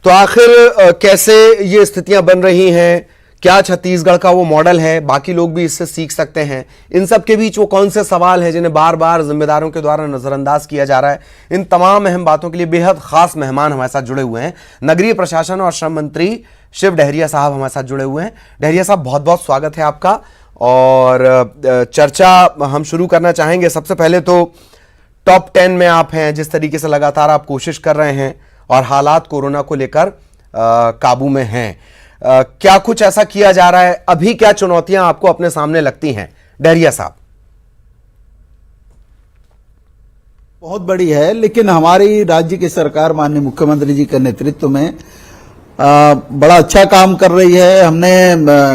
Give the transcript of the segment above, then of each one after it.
तो आखिर कैसे ये स्थितियां बन रही हैं, क्या छत्तीसगढ़ का वो मॉडल है, बाकी लोग भी इससे सीख सकते हैं, इन सब के बीच वो कौन से सवाल हैं जिन्हें बार बार जिम्मेदारों के द्वारा नजरअंदाज किया जा रहा है, इन तमाम अहम बातों के लिए बेहद खास मेहमान हमारे साथ जुड़े हुए हैं। नगरीय प्रशासन और श्रम मंत्री शिव डहरिया साहब हमारे साथ जुड़े हुए हैं। डहरिया साहब, बहुत बहुत स्वागत है आपका। और चर्चा हम शुरू करना चाहेंगे। सबसे पहले तो टॉप 10 में आप हैं, जिस तरीके से लगातार आप कोशिश कर रहे हैं और हालात कोरोना को लेकर काबू में हैं, क्या कुछ ऐसा किया जा रहा है? अभी क्या चुनौतियां आपको अपने सामने लगती हैं डहरिया साहब? बहुत बड़ी है, लेकिन हमारी राज्य की सरकार माननीय मुख्यमंत्री जी के नेतृत्व में बड़ा अच्छा काम कर रही है। हमने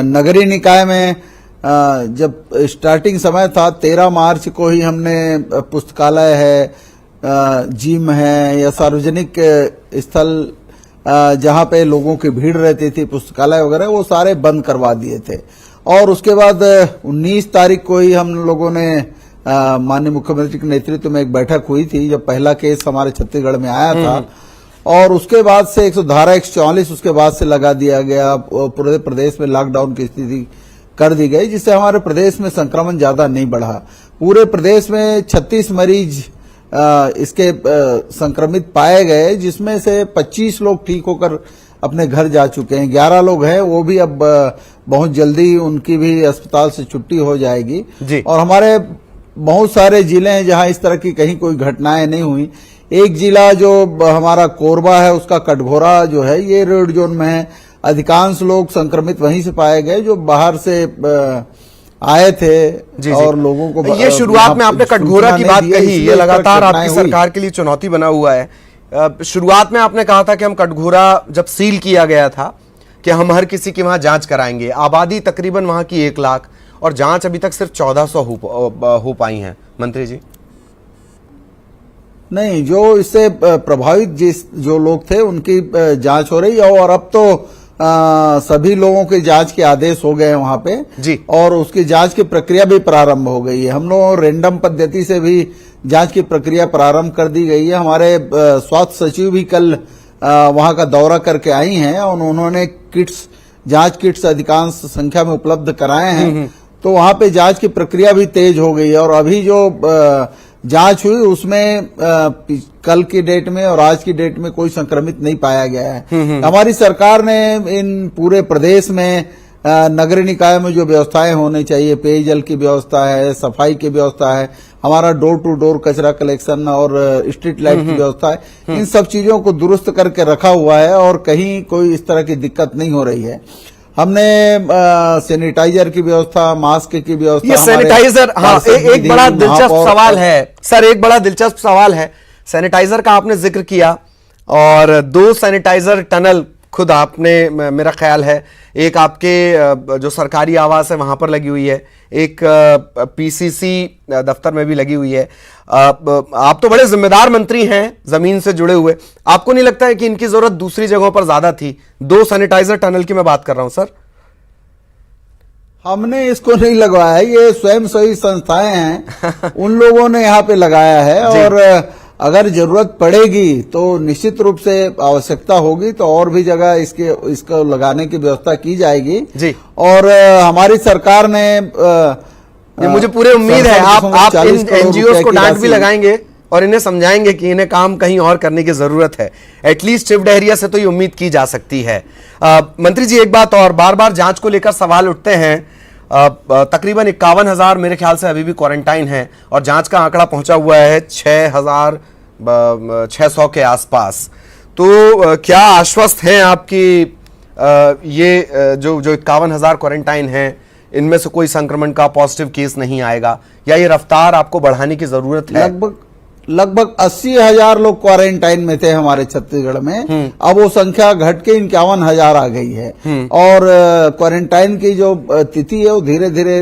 नगरीय निकाय में जब स्टार्टिंग समय था 13 मार्च को ही हमने पुस्तकालय है, जिम है या सार्वजनिक स्थल जहां पे लोगों की भीड़ रहती थी, पुस्तकालय वगैरह, वो सारे बंद करवा दिए थे। और उसके बाद 19 तारीख को ही हम लोगों ने माननीय मुख्यमंत्री के नेतृत्व में एक बैठक हुई थी जब पहला केस हमारे छत्तीसगढ़ में आया था, और उसके बाद से 144 उसके बाद से लगा दिया गया। पूरे प्रदेश में लॉकडाउन की स्थिति कर दी गई, जिससे हमारे प्रदेश में संक्रमण ज्यादा नहीं बढ़ा। पूरे प्रदेश में 36 मरीज इसके संक्रमित पाए गए, जिसमें से 25 लोग ठीक होकर अपने घर जा चुके हैं। 11 लोग हैं, वो भी अब बहुत जल्दी उनकी भी अस्पताल से छुट्टी हो जाएगी जी। और हमारे बहुत सारे जिले हैं जहां इस तरह की कहीं कोई घटनाएं नहीं हुई। एक जिला जो हमारा कोरबा है, उसका कटघोरा जो है, ये रेड जोन में है। अधिकांश लोग संक्रमित वहीं से पाए गए जो बाहर से आए थे जी। और लोगों को ये शुरुआत में आपने कटघोरा की बात कही, ये लगातार आपकी सरकार के लिए चुनौती बना हुआ है। शुरुआत में आपने कहा था कि हम कटघोरा जब सील किया गया था कि हम हर किसी की वहां जांच कराएंगे। आबादी तकरीबन वहां की 1 लाख और जांच अभी तक सिर्फ 1400 हो पाई हैं। मंत्री जी, नहीं, जो इससे प्रभावित जो लोग थे उनकी जांच हो रही है, और अब तो सभी लोगों के जांच के आदेश हो गए हैं वहां पे जी। और उसकी जांच की प्रक्रिया भी प्रारंभ हो गई है। हम लोग रैंडम पद्धति से भी जांच की प्रक्रिया प्रारंभ कर दी गई है। हमारे स्वास्थ्य सचिव भी कल वहां का दौरा करके आई हैं और उन्होंने जांच किट्स अधिकांश संख्या में उपलब्ध कराए हैं, तो वहां पे जांच की प्रक्रिया भी तेज हो गई है। और अभी जो जांच हुई उसमें कल की डेट में और आज की डेट में कोई संक्रमित नहीं पाया गया है। हमारी सरकार ने इन पूरे प्रदेश में नगरीय निकाय में जो व्यवस्थाएं होनी चाहिए, पेयजल की व्यवस्था है, सफाई की व्यवस्था है, हमारा डोर टू डोर कचरा कलेक्शन और स्ट्रीट लाइट की व्यवस्था है, इन सब चीजों को दुरुस्त करके रखा हुआ है और कहीं कोई इस तरह की दिक्कत नहीं हो रही है। हमने सैनिटाइजर की व्यवस्था, मास्क की व्यवस्था, ये सैनिटाइजर, हाँ, एक बड़ा दिलचस्प सवाल है सर, एक बड़ा दिलचस्प सवाल है। सैनिटाइजर का आपने जिक्र किया और 2 सैनिटाइजर टनल खुद आपने, मेरा ख्याल है, एक आपके जो सरकारी आवास है वहां पर लगी हुई है, एक पीसीसी दफ्तर में भी लगी हुई है। आप तो बड़े जिम्मेदार मंत्री हैं, जमीन से जुड़े हुए, आपको नहीं लगता है कि इनकी जरूरत दूसरी जगहों पर ज्यादा थी? 2 सैनिटाइजर टनल की मैं बात कर रहा हूं सर। हमने इसको नहीं लगवाया है, ये स्वयंसेवी संस्थाएं हैं उन लोगों ने यहाँ पे लगाया है, और अगर जरूरत पड़ेगी तो निश्चित रूप से आवश्यकता होगी तो और भी जगह इसको लगाने की व्यवस्था की जाएगी जी। और हमारी सरकार ने मुझे पूरी उम्मीद है आप इन एनजीओ को डांट भी लगाएंगे और इन्हें समझाएंगे कि इन्हें काम कहीं और करने की जरूरत है। एटलीस्ट शिव डहरिया से तो ये उम्मीद की जा सकती है। मंत्री जी, एक बात और, बार बार जांच को लेकर सवाल उठते हैं। तकरीबन 51,000 मेरे ख्याल से अभी भी क्वारंटाइन है और जांच का आंकड़ा पहुंचा हुआ है 6,600 के आसपास। तो क्या आश्वस्त हैं आपकी ये जो 51,000 क्वारंटाइन हैं, इनमें से कोई संक्रमण का पॉजिटिव केस नहीं आएगा, या ये रफ्तार आपको बढ़ाने की जरूरत है? लगभग 80,000 लोग क्वारंटाइन में थे हमारे छत्तीसगढ़ में, अब वो संख्या घट के 51,000 आ गई है। और क्वारंटाइन की जो तिथि है वो धीरे धीरे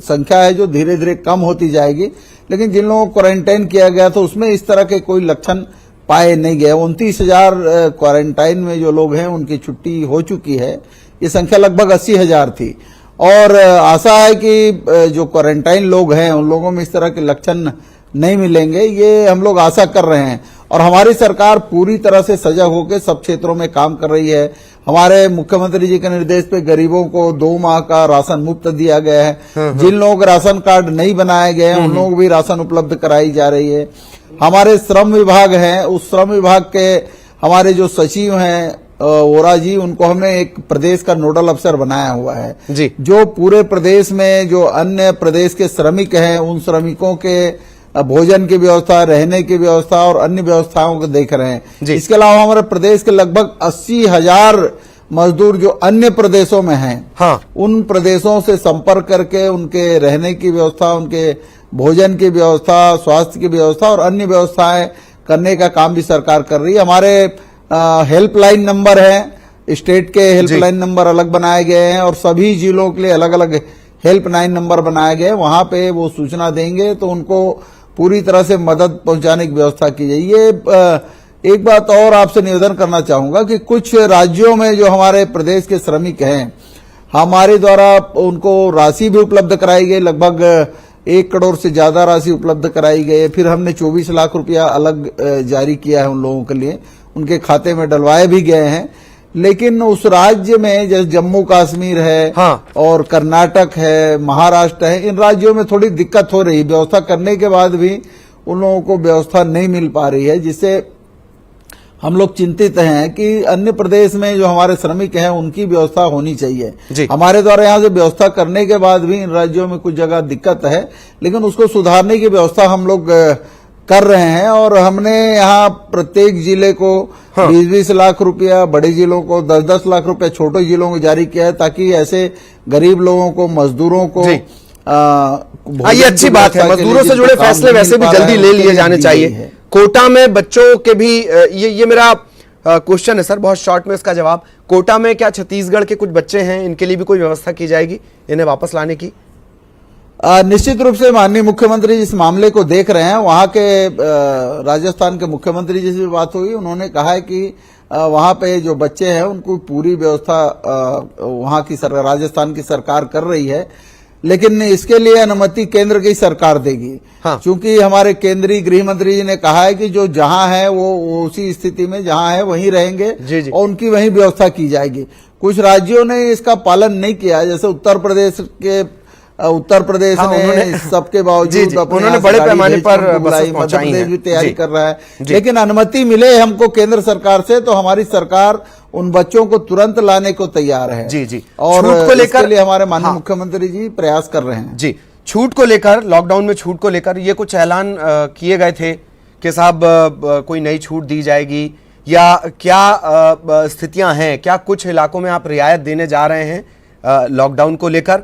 संख्या है जो धीरे धीरे कम होती जाएगी, लेकिन जिन लोगों को क्वारंटाइन किया गया था उसमें इस तरह के कोई लक्षण पाए नहीं गए। 29,000 क्वारंटाइन में जो लोग हैं उनकी छुट्टी हो चुकी है, ये संख्या लगभग 80,000 थी। और आशा है कि जो क्वारंटाइन लोग हैं उन लोगों में इस तरह के लक्षण नहीं मिलेंगे, ये हम लोग आशा कर रहे हैं। और हमारी सरकार पूरी तरह से सजग होकर सब क्षेत्रों में काम कर रही है। हमारे मुख्यमंत्री जी के निर्देश पे गरीबों को 2 माह का राशन मुफ्त दिया गया है। जिन लोगों के राशन कार्ड नहीं बनाए गए हैं उन लोगों को भी राशन उपलब्ध कराई जा रही है। हमारे श्रम विभाग है, उस श्रम विभाग के हमारे जो सचिव हैं वोरा जी, उनको हमने एक प्रदेश का नोडल अफसर बनाया हुआ है जी। जो पूरे प्रदेश में जो अन्य प्रदेश के श्रमिक हैं उन श्रमिकों के भोजन की व्यवस्था, रहने की व्यवस्था और अन्य व्यवस्थाओं को देख रहे हैं। इसके अलावा हमारे प्रदेश के लगभग 80,000 मजदूर जो अन्य प्रदेशों में हैं, हाँ, उन प्रदेशों से संपर्क करके उनके रहने की व्यवस्था, उनके भोजन की व्यवस्था, स्वास्थ्य की व्यवस्था और अन्य व्यवस्थाएं करने का काम भी सरकार कर रही है। हमारे हेल्पलाइन नंबर है, स्टेट के हेल्पलाइन नंबर अलग बनाए गए हैं और सभी जिलों के लिए अलग अलग हेल्पलाइन नंबर बनाए गए हैं। वहां पे वो सूचना देंगे तो उनको पूरी तरह से मदद पहुंचाने की व्यवस्था की जाए। ये एक बात और आपसे निवेदन करना चाहूंगा कि कुछ राज्यों में जो हमारे प्रदेश के श्रमिक हैं, हमारे द्वारा उनको राशि भी उपलब्ध कराई गई, लगभग 1 करोड़ से ज्यादा राशि उपलब्ध कराई गई है। फिर हमने 24 लाख रुपया अलग जारी किया है उन लोगों के लिए, उनके खाते में डलवाए भी गए हैं। लेकिन उस राज्य में जैसे जम्मू कश्मीर है, हाँ, और कर्नाटक है, महाराष्ट्र है, इन राज्यों में थोड़ी दिक्कत हो रही है। व्यवस्था करने के बाद भी उन लोगों को व्यवस्था नहीं मिल पा रही है, जिससे हम लोग चिंतित हैं कि अन्य प्रदेश में जो हमारे श्रमिक हैं उनकी व्यवस्था होनी चाहिए। हमारे द्वारा यहाँ से व्यवस्था करने के बाद भी इन राज्यों में कुछ जगह दिक्कत है, लेकिन उसको सुधारने की व्यवस्था हम लोग कर रहे हैं। और हमने यहाँ प्रत्येक जिले को 20-20 लाख रुपया, बड़े जिलों को 10-10 लाख रुपया, छोटे जिलों को जारी किया है ताकि ऐसे गरीब लोगों को, मजदूरों को ये अच्छी बात है। मजदूरों से जुड़े फैसले वैसे भी जल्दी ले लिए जाने चाहिए। कोटा में बच्चों के भी ये मेरा क्वेश्चन है सर, बहुत शॉर्ट में इसका जवाब। कोटा में क्या छत्तीसगढ़ के कुछ बच्चे हैं, इनके लिए भी कोई व्यवस्था की जाएगी इन्हें वापस लाने की? निश्चित रूप से माननीय मुख्यमंत्री इस मामले को देख रहे हैं। वहां के राजस्थान के मुख्यमंत्री जी से बात हुई, उन्होंने कहा है कि वहां पे जो बच्चे हैं उनको पूरी व्यवस्था वहां की सरकार, राजस्थान की सरकार कर रही है, लेकिन इसके लिए अनुमति केंद्र की सरकार देगी। हाँ। क्योंकि हमारे केंद्रीय गृह मंत्री जी ने कहा है कि जो जहां है वो उसी स्थिति में जहां है वहीं रहेंगे और उनकी वहीं व्यवस्था की जाएगी। कुछ राज्यों ने इसका पालन नहीं किया, जैसे उत्तर प्रदेश ने सबके बावजूद उन्होंने बड़े पैमाने पर मध्य प्रदेश भी तैयारी कर रहा है, लेकिन अनुमति मिले हमको केंद्र सरकार से तो हमारी सरकार उन बच्चों को तुरंत लाने को तैयार है। जी। और इसके लिए हमारे माननीय मुख्यमंत्री जी प्रयास कर रहे हैं। जी, छूट को लेकर, लॉकडाउन में छूट को लेकर ये कुछ ऐलान किए गए थे कि साहब कोई नई छूट दी जाएगी या क्या स्थितियां हैं? क्या कुछ इलाकों में आप रियायत देने जा रहे हैं लॉकडाउन को लेकर?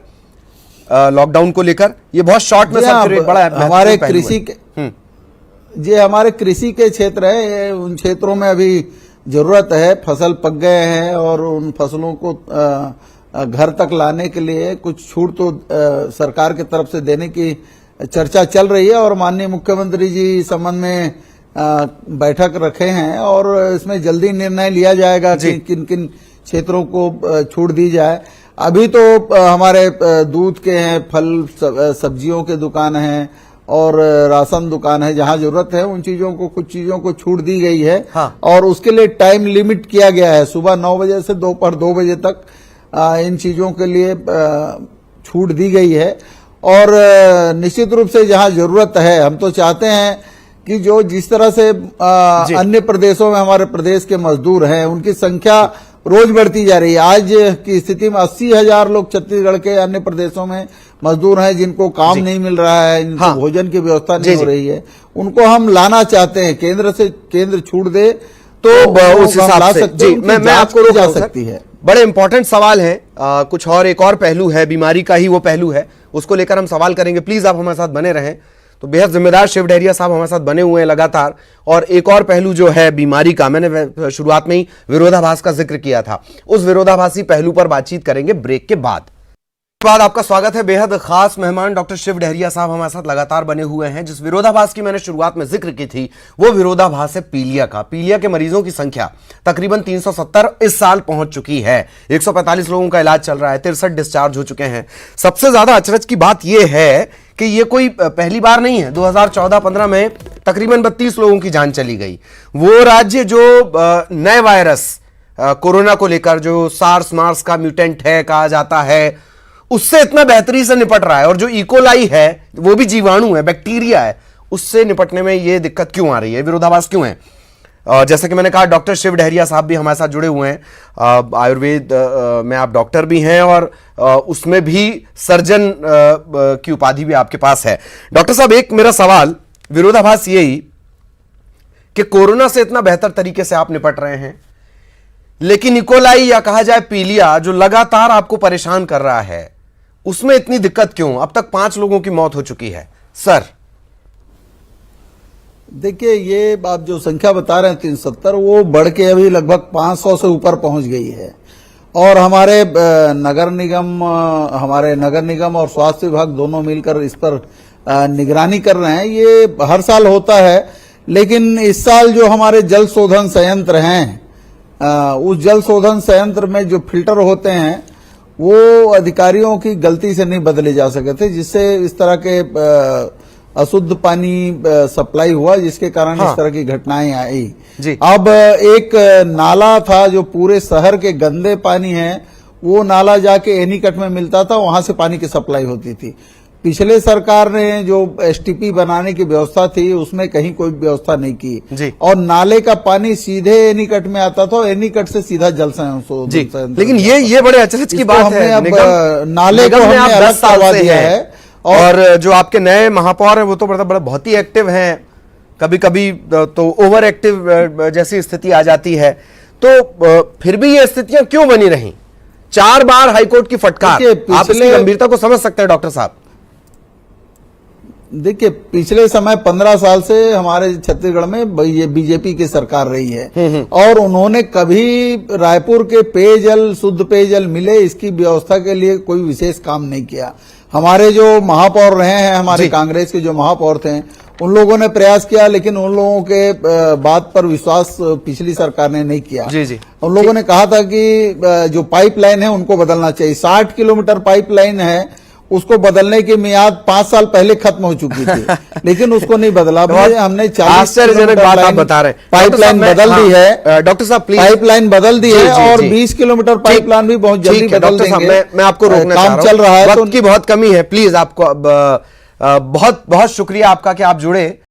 ये बहुत शॉर्ट में सब बड़ा हमारे कृषि के हमारे कृषि के क्षेत्र है, उन क्षेत्रों में अभी जरूरत है। फसल पक गए हैं और उन फसलों को घर तक लाने के लिए कुछ छूट तो सरकार की तरफ से देने की चर्चा चल रही है और माननीय मुख्यमंत्री जी इस संबंध में बैठक रखे हैं और इसमें जल्दी निर्णय लिया जाएगा कि किन किन क्षेत्रों को छूट दी जाए। अभी तो हमारे दूध के हैं, फल सब्जियों के दुकान हैं और राशन दुकान है, जहां जरूरत है उन चीजों को, कुछ चीजों को छूट दी गई है। हाँ। और उसके लिए टाइम लिमिट किया गया है, सुबह 9 बजे से दोपहर 2 बजे तक इन चीजों के लिए छूट दी गई है। और निश्चित रूप से जहां जरूरत है, हम तो चाहते हैं कि जो जिस तरह से अन्य प्रदेशों में हमारे प्रदेश के मजदूर हैं उनकी संख्या रोज बढ़ती जा रही है। आज की स्थिति में 80,000 लोग छत्तीसगढ़ के अन्य प्रदेशों में मजदूर हैं जिनको काम नहीं मिल रहा है, इनको हाँ। भोजन की व्यवस्था नहीं हो रही है, उनको हम लाना चाहते हैं। केंद्र छूट दे तो उस हिसाब से जी मैं आपको जा सकती है। बड़े इंपॉर्टेंट सवाल है, कुछ और एक और पहलू है, बीमारी का ही वो पहलू है, उसको लेकर हम सवाल करेंगे। प्लीज आप हमारे साथ बने रहें। तो बेहद जिम्मेदार शिव डहरिया साहब हमारे साथ बने हुए हैं लगातार। और एक और पहलू जो है बीमारी का, मैंने शुरुआत में ही विरोधाभास का जिक्र किया था, उस विरोधाभासी पहलू पर बातचीत करेंगे ब्रेक के बाद। बाद आपका स्वागत है। बेहद खास मेहमान डॉक्टर शिव डहरिया साहब हमारे साथ लगातार बने हुए हैं। जिस विरोधाभास की मैंने शुरुआत में जिक्र की थी वो विरोधाभास है पीलिया का। पीलिया के मरीजों की संख्या तकरीबन 370 इस साल पहुंच चुकी है। 145 लोगों का इलाज चल रहा है, 63 डिस्चार्ज हो चुके हैं। सबसे ज्यादा अचरज की बात यह है कि ये कोई पहली बार नहीं है। 2014-15 में तकरीबन 32 लोगों की जान चली गई। वो राज्य जो नए वायरस कोरोना को लेकर जो सार्स मार्स का म्यूटेंट है कहा जाता है, उससे इतना बेहतरी से निपट रहा है, और जो इकोलाई है वो भी जीवाणु है, बैक्टीरिया है, उससे निपटने में ये दिक्कत क्यों आ रही है, विरोधाभास क्यों है? जैसे कि मैंने कहा, डॉक्टर शिव डहरिया साहब भी हमारे साथ जुड़े हुए हैं। आयुर्वेद में आप डॉक्टर भी हैं और उसमें भी सर्जन की उपाधि भी आपके पास है। डॉक्टर साहब, एक मेरा सवाल, विरोधाभास यही कि कोरोना से इतना बेहतर तरीके से आप निपट रहे हैं, लेकिन इकोलाई या कहा जाए पीलिया जो लगातार आपको परेशान कर रहा है, उसमें इतनी दिक्कत क्यों? अब तक 5 लोगों की मौत हो चुकी है। सर देखिए, ये आप जो संख्या बता रहे हैं 370, वो बढ़ के अभी लगभग 500 से ऊपर पहुंच गई है। और हमारे नगर निगम और स्वास्थ्य विभाग दोनों मिलकर इस पर निगरानी कर रहे हैं। ये हर साल होता है, लेकिन इस साल जो हमारे जल शोधन संयंत्र हैं, उस जल शोधन संयंत्र में जो फिल्टर होते हैं वो अधिकारियों की गलती से नहीं बदले जा सके थे, जिससे इस तरह के अशुद्ध पानी सप्लाई हुआ, जिसके कारण इस तरह की घटनाएं आई। जी। अब एक नाला था जो पूरे शहर के गंदे पानी है, वो नाला जाके एनीकट में मिलता था, वहां से पानी की सप्लाई होती थी। पिछले सरकार ने जो एसटीपी बनाने की व्यवस्था थी उसमें कहीं कोई व्यवस्था नहीं की जी। और नाले का पानी सीधे एनीकट में आता था, एनीकट से सीधा जल संयंत्र। लेकिन ये बड़े अचरज की बात है, अब नाले को हमने अलग करवा दिया है। और जो आपके नए महापौर हैं वो तो बहुत ही एक्टिव हैं, कभी कभी तो ओवर एक्टिव जैसी स्थिति आ जाती है। तो फिर भी ये स्थितियां क्यों बनी रही? 4 बार हाईकोर्ट की फटकार, आप इसकी गंभीरता को समझ सकते हैं डॉक्टर साहब? देखिए, पिछले समय 15 साल से हमारे छत्तीसगढ़ में बीजेपी की सरकार रही है और उन्होंने कभी रायपुर के पेयजल, शुद्ध पेयजल मिले, इसकी व्यवस्था के लिए कोई विशेष काम नहीं किया। हमारे जो महापौर रहे हैं, हमारे कांग्रेस के जो महापौर थे, उन लोगों ने प्रयास किया, लेकिन उन लोगों के बात पर विश्वास पिछली सरकार ने नहीं किया। जी जी। उन लोगों ने कहा था कि जो पाइपलाइन है उनको बदलना चाहिए। 60 किलोमीटर पाइपलाइन है, उसको बदलने की मियाद 5 साल पहले खत्म हो चुकी थी, लेकिन उसको नहीं बदला। हमने 40 किलोमीटर बात आप बता रहे हैं, पाइपलाइन बदल दी है। डॉक्टर साहब प्लीज, पाइपलाइन बदल दी है और 20 किलोमीटर पाइपलाइन भी बहुत जल्दी बदल देंगे। मैं आपको रोकना चाह रहा हूं, काम चल रहा है, वक्त की बहुत कमी है। प्लीज आपको बहुत बहुत शुक्रिया आपका कि आप जुड़े।